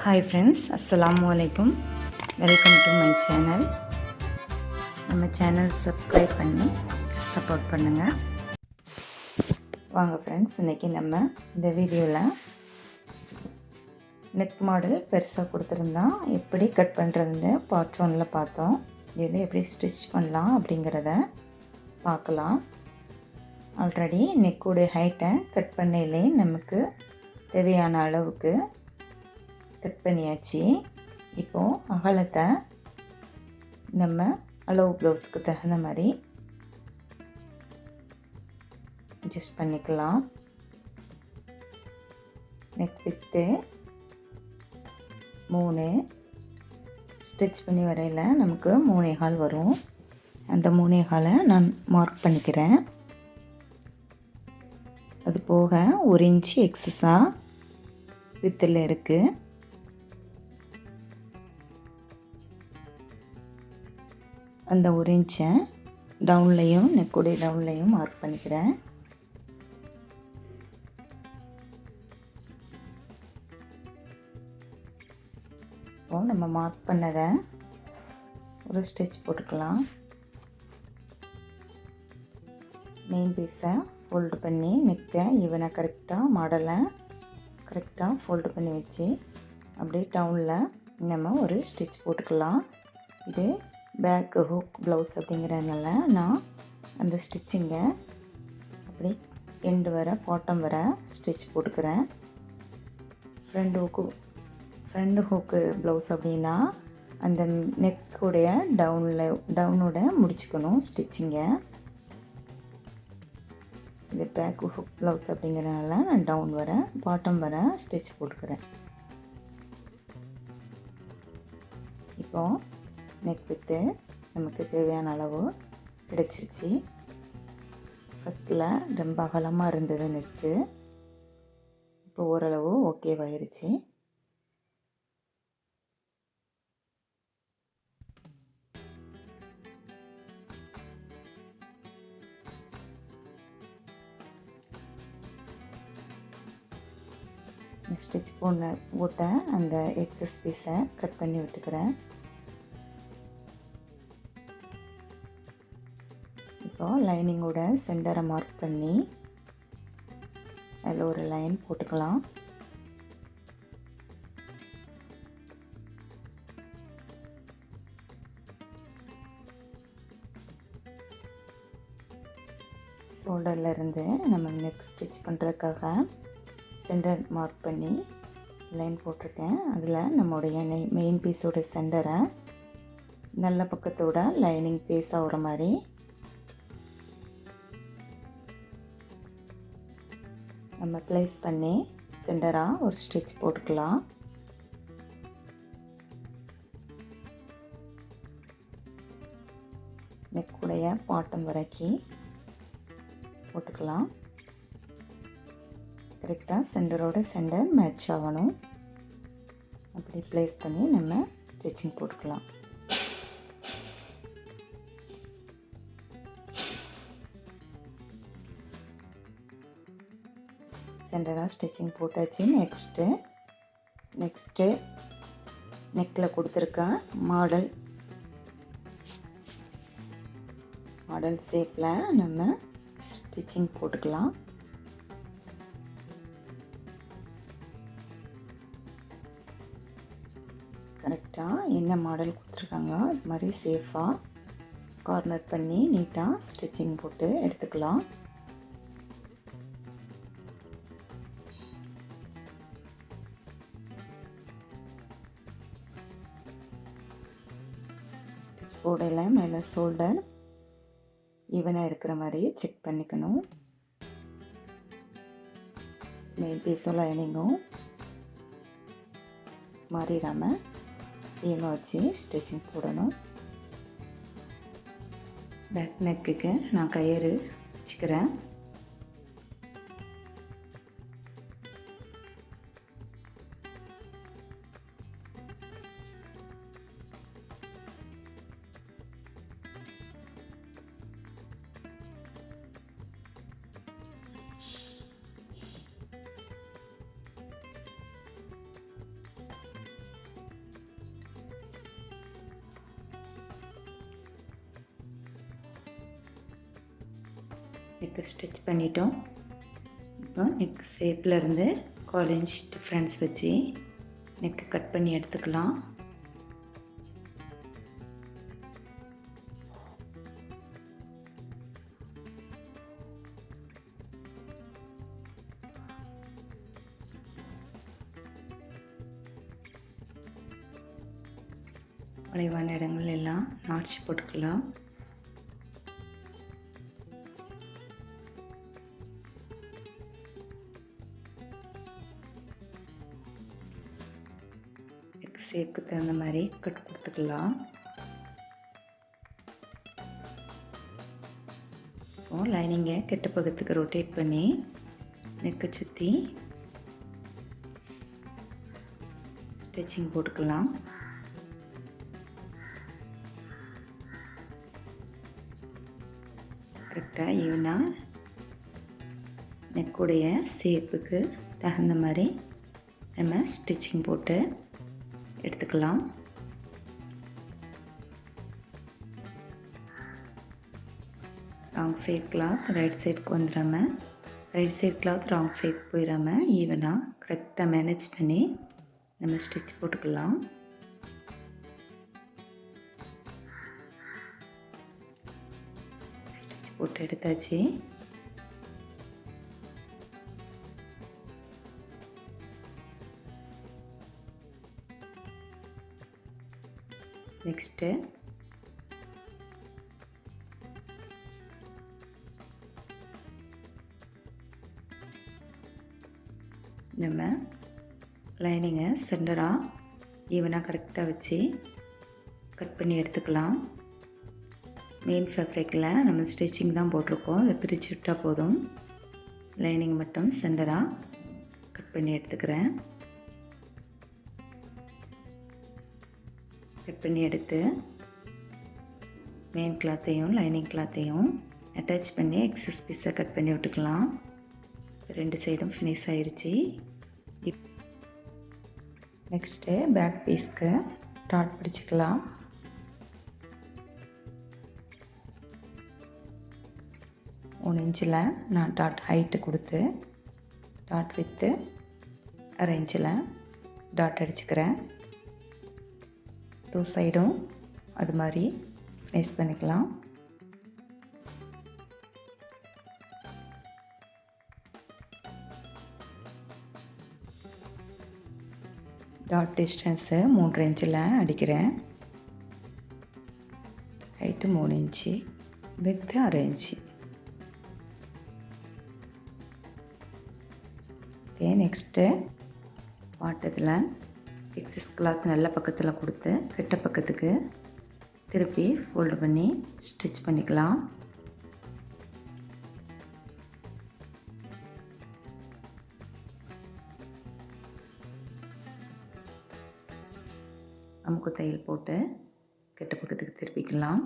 Hi friends, அஸ்ஸலாமு அலைக்கும். Welcome to my channel. நம்ம சேனல் சப்ஸ்கிரைப் பண்ணி சப்போர்ட் பண்ணுங்கள். வாங்க ஃப்ரெண்ட்ஸ், இன்றைக்கி நம்ம இந்த வீடியோவில் நெக் மாடல் பெருசாக கொடுத்துருந்தா எப்படி கட் பண்ணுறதுன்னு பார்ட் 1ல் பார்த்தோம். இதில் எப்படி ஸ்டிச் பண்ணலாம் அப்படிங்கிறத பார்க்கலாம். ஆல்ரெடி நெக்கோடைய ஹைட்டை கட் பண்ணையிலே நமக்கு தேவையான அளவுக்கு கட் பண்ணியாச்சு. இப்போது அகலத்தை நம்ம அளவு ப்ளவுஸுக்கு தகுந்த மாதிரி அட்ஜஸ்ட் பண்ணிக்கலாம். நெக் வித்து 3 ஸ்டிச் பண்ணி வரையில் நமக்கு 3.25 வரும். அந்த 3.25 நான் மார்க் பண்ணிக்கிறேன். அது போக 1 இன்ச்சு எக்ஸஸாக வித்தில் இருக்குது. அந்த 1 இன்ச்சை டவுன்லையும் நெக்குடைய டவுன்லையும் மார்க் பண்ணிக்கிறேன். இப்போது நம்ம மார்க் பண்ணதை ஒரு ஸ்டிச் போட்டுக்கலாம். மெயின் பீஸை ஃபோல்டு பண்ணி நெக்கை ஈவனாக கரெக்டாக மாடலை கரெக்டாக ஃபோல்டு பண்ணி வச்சு அப்படியே டவுனில் நம்ம ஒரு ஸ்டிச் போட்டுக்கலாம். இது பேக் ஹூக் ப்ளவுஸ் அப்படிங்கிறதுனால நான் அந்த ஸ்டிச்சிங்கை அப்படி எண்டு வர பாட்டம் வர ஸ்டிச் போட்டுக்கிறேன். ஃப்ரண்ட் ஹூக்கு ப்ளவுஸ் அப்படின்னா அந்த நெக்குடைய டவுனோட முடிச்சுக்கணும் ஸ்டிச்சிங்கை. இது பேக் ஹூக் ப்ளவுஸ் அப்படிங்கிறதுனால நான் டவுன் வர பாட்டம் வர ஸ்டிச் போட்டுக்கிறேன். இப்போது நெக் வித்து நமக்கு தேவையான அளவு கிடச்சிருச்சு. ஃபஸ்ட்டில் ரொம்ப அகலமாக இருந்தது நெக்கு, இப்போ ஓரளவு ஓகேவாயிருச்சு. ஸ்டிச் போட்ட அந்த எக்ஸஸ் பீஸை கட் பண்ணி விட்டுக்கிறேன். இப்போது லைனிங்கோட சென்டரை மார்க் பண்ணி அதில் ஒரு லைன் போட்டுக்கலாம். ஷோல்டரில் இருந்து நம்ம நெக் ஸ்டிச் பண்ணுறதுக்காக சென்டர் மார்க் பண்ணி லைன் போட்டிருக்கேன். அதில் நம்முடைய மெயின் பீஸோட சென்டரை நல்ல பக்கத்தோட லைனிங் ஃபேஸ் ஆகிற மாதிரி நம்ம ப்ளேஸ் பண்ணி சென்டராக ஒரு ஸ்டிச் போட்டுக்கலாம். நெக்குடைய பாட்டம் வரைக்கும் போட்டுக்கலாம். கரெக்டாக சென்டரோட சென்டர் மேட்ச் ஆகணும். அப்படி ப்ளேஸ் பண்ணி நம்ம ஸ்டிச்சிங் போட்டுக்கலாம். சென்டராக ஸ்டிச்சிங் போட்டாச்சு. நெக்ஸ்ட்டு நெக்கில் கொடுத்துருக்க மாடல் ஷேப்பில் நம்ம ஸ்டிச்சிங் போட்டுக்கலாம். கரெக்டாக என்ன மாடல் கொடுத்துருக்காங்களோ அது மாதிரி சேஃபாக கார்னர் பண்ணி நீட்டாக ஸ்டிச்சிங் போட்டு எடுத்துக்கலாம். போடையில் மேலே ஷோல்டர் ஈவனாக இருக்கிற மாதிரி செக் பண்ணிக்கணும். மெயின் பீஸும் லைனிங்கும் மாறிடாமல் சேமாக வச்சு ஸ்டிச்சிங் போடணும். பேக் நெக்குக்கு நான் கயிறு வச்சுக்கிறேன். நெக்கு ஸ்டிச் பண்ணிட்டோம். இப்போ நெக் ஷேப்பில் இருந்து 1/4 இன்ச் டிஃப்ரென்ஸ் வச்சு நெக்கு கட் பண்ணி எடுத்துக்கலாம். வளைவான இடங்கள் எல்லாம் நாட்ச் போட்டுக்கலாம். ஷேப்புக்கு தகுந்த மாதிரி கட் கொடுத்துக்கலாம். இப்போது லைனிங்கை கெட்ட பக்கத்துக்கு ரொட்டேட் பண்ணி நெக்கை சுற்றி ஸ்டிச்சிங் போட்டுக்கலாம். கரெக்டாக ஈவனாக நெக்குடைய ஷேப்புக்கு தகுந்த மாதிரி நம்ம ஸ்டிச்சிங் போட்டு எடுத்துக்கலாம். ராங் சைட் கிளாத் ரைட் சைடுக்கு வந்துடாமல், right side cloth wrong side போயிடாமல் ஈவனாக கரெக்டாக மேனேஜ் பண்ணி நம்ம ஸ்டிச் போட்டுக்கலாம். போட்டு எடுத்தாச்சு. நெக்ஸ்ட்டு நம்ம லைனிங்கை சென்டராக ஈவனாக கரெக்டாக வச்சு கட் பண்ணி எடுத்துக்கலாம். மெயின் ஃபேப்ரிக்கில் நம்ம ஸ்டிச்சிங் தான் போட்டிருக்கோம், அதை பிரித்து விட்டால் போதும். லைனிங் மட்டும் சென்டராக கட் பண்ணி எடுத்துக்கிறேன். கட் பண்ணி எடுத்து மெயின் கிளாத்தையும் லைனிங் கிளாத்தையும் அட்டாச் பண்ணி எக்ஸஸ் பீஸை கட் பண்ணி விட்டுக்கலாம். 2 சைடும் ஃபினிஷ் ஆயிடுச்சு. நெக்ஸ்ட்டு பேக் பீஸ்க்கு டாட் பிடிச்சிக்கலாம். ஒன்று இன்ச்சில் நான் டாட் ஹைட்டு கொடுத்து டாட் வித்து 1/2 இன்ச்சில் டாட் அடிச்சுக்கிறேன். 2 சைடும் அது மாதிரி ஃபினிஷ் பண்ணிக்கலாம். டாட் டிஸ்டன்ஸு 3 இன்ச்சில் அடிக்கிறேன். Height 3 inch, width 1/2 inch. Okay, next பாட்டத்தில் எக்ஸஸ் கிளாத் நல்ல பக்கத்தில் கொடுத்து கெட்ட பக்கத்துக்கு திருப்பி ஃபோல்டு பண்ணி ஸ்டிச் பண்ணிக்கலாம். அமுக்கு தையல் போட்டு கெட்ட பக்கத்துக்கு திருப்பிக்கலாம்.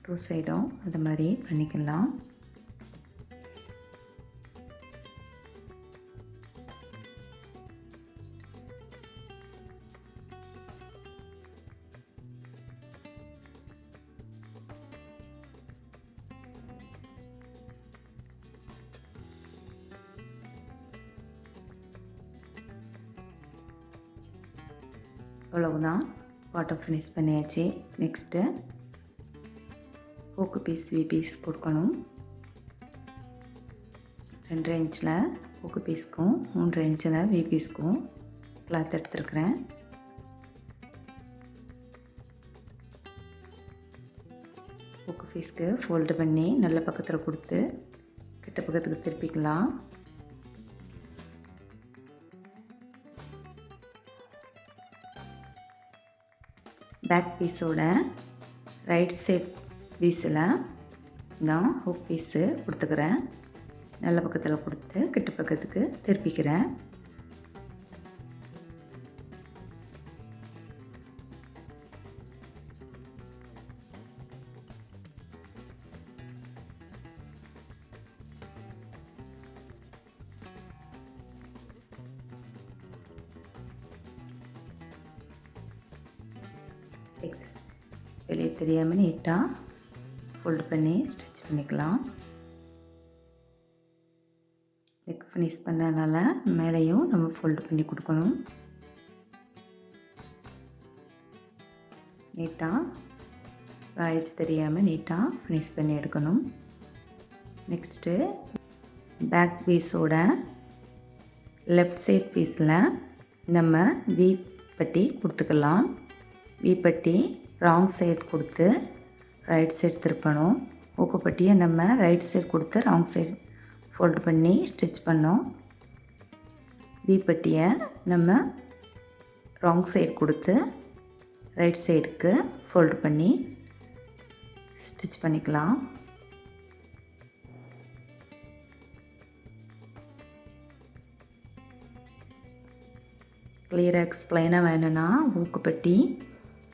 டூ சைடும் அது மாதிரி பண்ணிக்கலாம். அவ்வளவுதான், பாட்டம் ஃபினிஷ் பண்ணியாச்சு. Next hook piece V piece கொடுக்கணும். 2 இன்ச்சில் ஹூக்கு பீஸ்க்கும் 3 இன்ச்சில் வி பீஸ்க்கும் கிளாத் எடுத்துருக்குறேன். ஹூக்கு பீஸ்க்கு ஃபோல்டு பண்ணி நல்ல பக்கத்தில் கொடுத்து கிட்ட பக்கத்துக்கு திருப்பிக்கலாம். பேக் பீஸோட ரைட் சைட் பீஸில் நான் ஹூக் பீஸு கொடுத்துக்கிறேன். நல்ல பக்கத்தில் கொடுத்து கிட்ட பக்கத்துக்கு திருப்பிக்கிறேன். எக்ஸஸ் வெளியே தெரியாமல் நீட்டாக ஃபோல்டு பண்ணி ஸ்டிச் பண்ணிக்கலாம். நெக் ஃபினிஷ் பண்ணனால மேலேயும் நம்ம ஃபோல்டு பண்ணி கொடுக்கணும். நீட்டாக ராயச்சு தெரியாமல் நீட்டாக ஃபினிஷ் பண்ணி எடுக்கணும். நெக்ஸ்ட்டு பேக் பீஸோட லெஃப்ட் சைட் பீஸில் நம்ம வி பட்டி கொடுத்துக்கலாம். வி பட்டி ராங் சைடு கொடுத்து ரைட் சைடு திருப்பணும். ஊக்குப்பட்டியை நம்ம ரைட் சைடு கொடுத்து ராங் சைடு ஃபோல்டு பண்ணி ஸ்டிச் பண்ணோம். வி பட்டியை நம்ம ராங் சைடு கொடுத்து ரைட் சைடுக்கு ஃபோல்டு பண்ணி ஸ்டிச் பண்ணிக்கலாம். கிளியராக எக்ஸ்பிளைனாக வேணும்னா ஊக்குப்பட்டி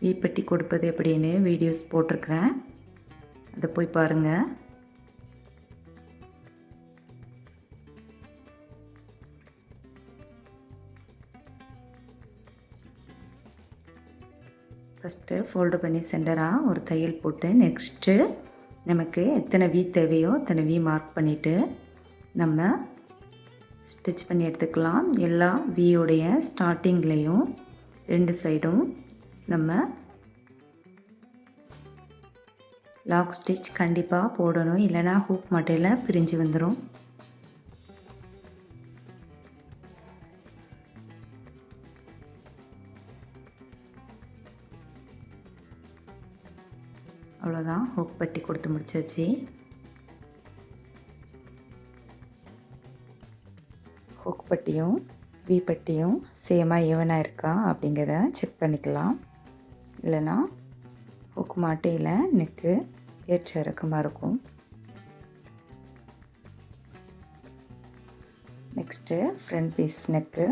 வீப்பட்டி கொடுப்பது எப்படின்னு வீடியோஸ் போட்டிருக்கிறேன், அதை போய் பாருங்கள். ஃபஸ்ட்டு ஃபோல்டு பண்ணி சென்டராக ஒரு தையல் போட்டு நெக்ஸ்ட்டு நமக்கு எத்தனை வீ தேவையோ அத்தனை வீ மார்க் பண்ணிவிட்டு நம்ம ஸ்டிச் பண்ணி எடுத்துக்கலாம். எல்லா வீயோடைய ஸ்டார்டிங்லேயும் 2 சைடும் நம்ம லாக் ஸ்டிச் கண்டிப்பாக போடணும், இல்லைனா ஹூக் மட்டையில் பிரிஞ்சு வந்துடும். அவ்வளோதான், ஹூக் பட்டி கொடுத்து முடிச்சாச்சு. ஹூக் பட்டியும் வி பட்டியும் சேமாக ஈவனாக இருக்கா அப்படிங்கிறத செக் பண்ணிக்கலாம். இல்லைனா ஹூக் மாட்டையில் நெக்கு ஏற்ற இறக்கமாக இருக்கும். நெக்ஸ்ட்டு ஃப்ரண்ட் பீஸ் நெக்கு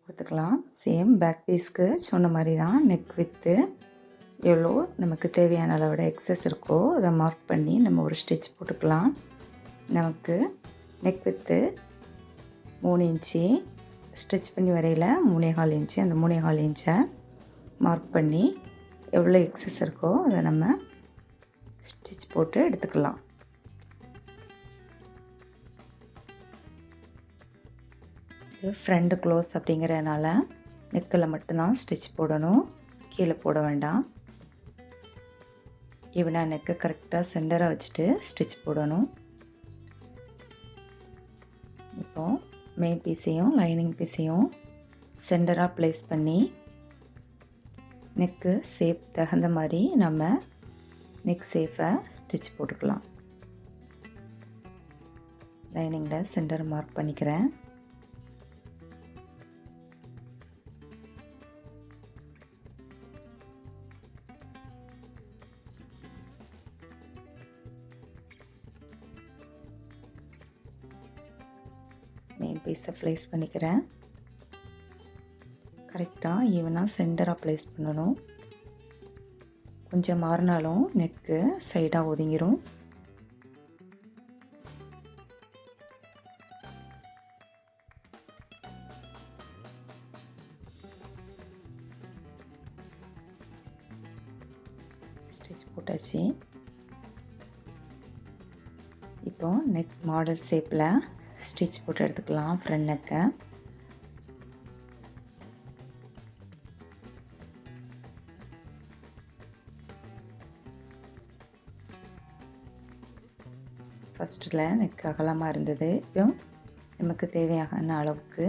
கொடுத்துக்கலாம். சேம் பேக் பீஸ்க்கு சொன்ன மாதிரி தான் நெக் வித்து எவ்வளோ நமக்கு தேவையான அளவோட எக்ஸஸ் இருக்கோ அதை மார்க் பண்ணி நம்ம ஒரு ஸ்டிச் போட்டுக்கலாம். நமக்கு நெக் வித்து 3 இன்ச்சு, ஸ்டிச் பண்ணி வரையில் 3.25 இன்ச்சு. அந்த 3.25 இன்ச்சை மார்க் பண்ணி எவ்வளோ எக்ஸஸ் இருக்கோ அதை நம்ம ஸ்டிச் போட்டு எடுத்துக்கலாம். இது ஃப்ரண்ட் க்ளோஸ் அப்படிங்கிறதுனால நெக்கில் மட்டும்தான் ஸ்டிச் போடணும், கீழே போட வேண்டாம். ஈவனாக நெக்கை கரெக்டாக சென்டராக வச்சுட்டு ஸ்டிச் போடணும். இப்போது மெயின் பீஸையும் லைனிங் பீஸையும் சென்டராக ப்ளேஸ் பண்ணி நெக்கு ஷேப் தகுந்த மாதிரி நம்ம நெக் ஷேப்பை ஸ்டிச் போட்டுக்கலாம். லைனிங்கில் சென்டர் மார்க் பண்ணிக்கிறேன். மெயின் பீஸை ப்ளேஸ் பண்ணிக்கிறேன். கரெக்டாக ஈவனாக சென்டராக ப்ளேஸ் பண்ணணும். கொஞ்சம் மாறினாலும் நெக்கு சைடாக ஒதுங்கிரும். ஸ்டிச் போட்டாச்சு. இப்போ நெக் மாடல் ஷேப்பில் ஸ்டிச் போட்டு எடுத்துக்கலாம். ஃப்ரண்ட் நெக்கை ஃபஸ்ட்டில் நெக் அகலமாக இருந்தது, இப்போ நமக்கு தேவையான அளவுக்கு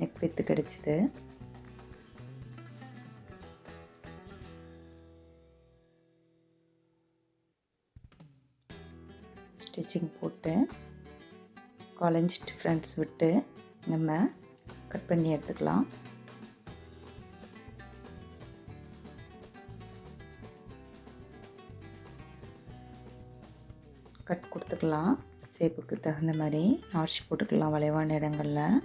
நெக் வித்து கிடச்சிது. ஸ்டிச்சிங் போட்டு 1/4 இன்ச் டிஃப்ரென்ஸ் விட்டு நம்ம கட் பண்ணி எடுத்துக்கலாம். கட் கொடுத்துக்கலாம். ஷேப்புக்கு தகுந்த மாதிரி நாட்ச் போட்டுக்கலாம் வளைவான இடங்களில்.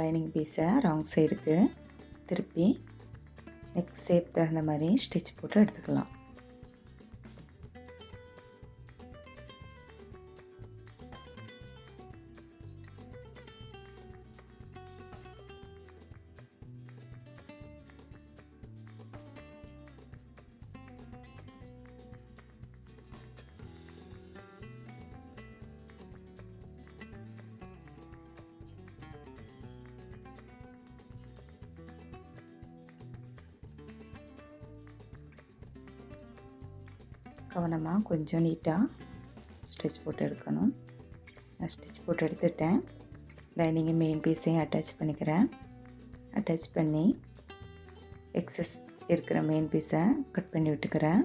லைனிங் பீஸை ராங் சைடுக்கு திருப்பி நெக் ஷேப் தகுந்த மாதிரி ஸ்டிச் போட்டு எடுத்துக்கலாம். கவனமாக கொஞ்சம் நீட்டாக ஸ்டிச் போட்டு எடுக்கணும். நான் ஸ்டிச் போட்டு எடுத்துட்டேன். லைனிங்கை மெயின் பீஸையும் அட்டாச் பண்ணிக்கிறேன். அட்டாச் பண்ணி எக்ஸஸ் இருக்கிற மெயின் பீஸை கட் பண்ணி விட்டுக்கிறேன்.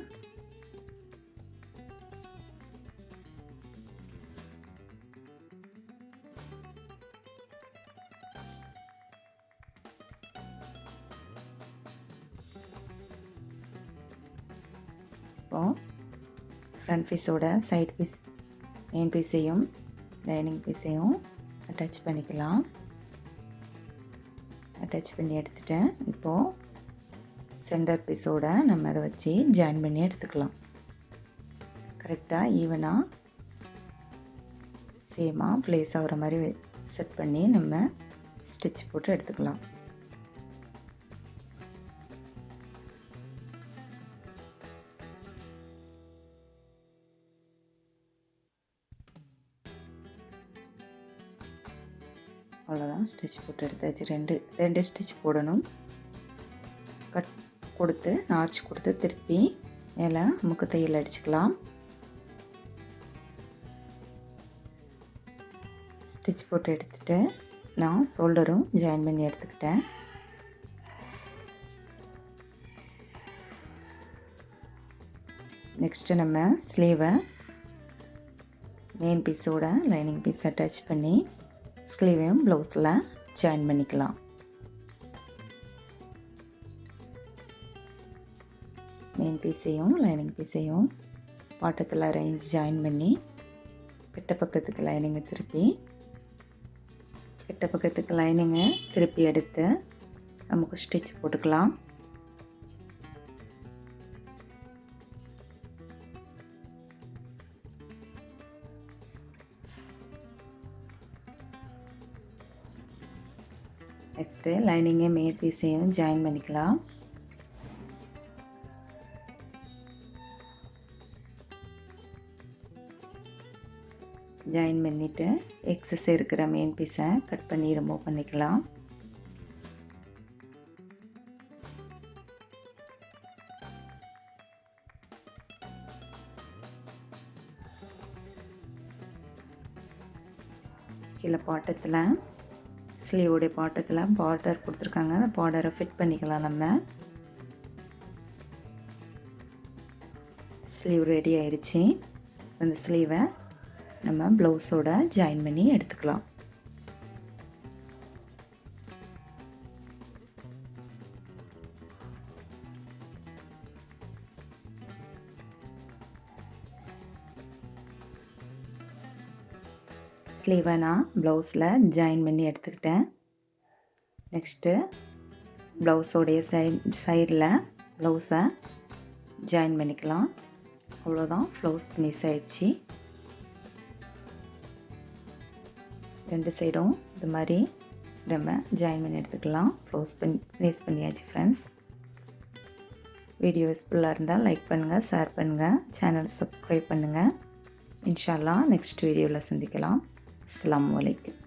இப்போது ஃப்ரண்ட் பீஸோட சைட் பீஸ் மெயின் பீஸையும் லைனிங் பீஸையும் அட்டாச் பண்ணிக்கலாம். அட்டாச் பண்ணி எடுத்துட்டேன். இப்போது சென்டர் பீஸோட நம்ம அதை வச்சு ஜாயின் பண்ணி எடுத்துக்கலாம். கரெக்டாக ஈவனாக சேமாக ப்ளேஸ் ஆகிற மாதிரி செட் பண்ணி நம்ம ஸ்டிச் போட்டு எடுத்துக்கலாம். அவ்வளோதான், ஸ்டிச் போட்டு எடுத்தாச்சு. ரெண்டு ஸ்டிச் போடணும். கட் கொடுத்து நார்ச் கொடுத்து திருப்பி மேலே அமுக்கு தையல் அடிச்சுக்கலாம். ஸ்டிச் போட்டு எடுத்துகிட்டு நான் ஷோல்டரும் ஜாயின் பண்ணி எடுத்துக்கிட்டேன். நெக்ஸ்ட்டு நம்ம ஸ்லீவை மெயின் பீஸோட லைனிங் பீஸ் அட்டாச் பண்ணி ஸ்லீவையும் ப்ளவுஸில் ஜாயின் பண்ணிக்கலாம். மெயின் பீஸையும் லைனிங் பீஸையும் பாட்டத்தில் அரேஞ்ச் ஜாயின் பண்ணி கிட்ட பக்கத்துக்கு லைனிங்கை திருப்பி எடுத்து நமக்கு ஸ்டிச் போட்டுக்கலாம். நெக்ஸ்ட்டு லைனிங்கை மேல் பீஸையும் ஜாயின் பண்ணிக்கலாம். ஜாயின் பண்ணிவிட்டு எக்ஸஸ் இருக்கிற மெயின் பீஸை கட் பண்ணி ரிமூவ் பண்ணிக்கலாம். கீழே பாட்டத்தில் ஸ்லீவோடைய பாட்டத்தில் பார்டர் கொடுத்துருக்காங்க. அந்த பார்டரை ஃபிட் பண்ணிக்கலாம். நம்ம ஸ்லீவ் ரெடி ஆயிடுச்சு. அந்த ஸ்லீவை நம்ம ப்ளவுஸோட ஜாயின் பண்ணி எடுத்துக்கலாம். ஸ்லீவை நான் ப்ளவுஸில் ஜாயின் பண்ணி எடுத்துக்கிட்டேன். நெக்ஸ்ட்டு ப்ளவுஸோடைய சைடில் ப்ளவுஸை ஜாயின் பண்ணிக்கலாம். அவ்வளோதான், ப்ளவுஸ் ஃபினிஷ் ஆயிடுச்சு. ரெண்டு சைடும் இது மாதிரி நம்ம ஜாயின் பண்ணி எடுத்துக்கலாம். ப்ளவுஸ் ஃபினிஷ் பண்ணியாச்சு ஃப்ரெண்ட்ஸ். வீடியோ யூஸ்ஃபுல்லாக இருந்தால் லைக் பண்ணுங்கள், ஷேர் பண்ணுங்கள், சேனலை சப்ஸ்கிரைப் பண்ணுங்கள். இன்ஷா அல்லாஹ் நெக்ஸ்ட் வீடியோவில் சந்திக்கலாம். அஸ்ஸலாமு அலைக்கும்.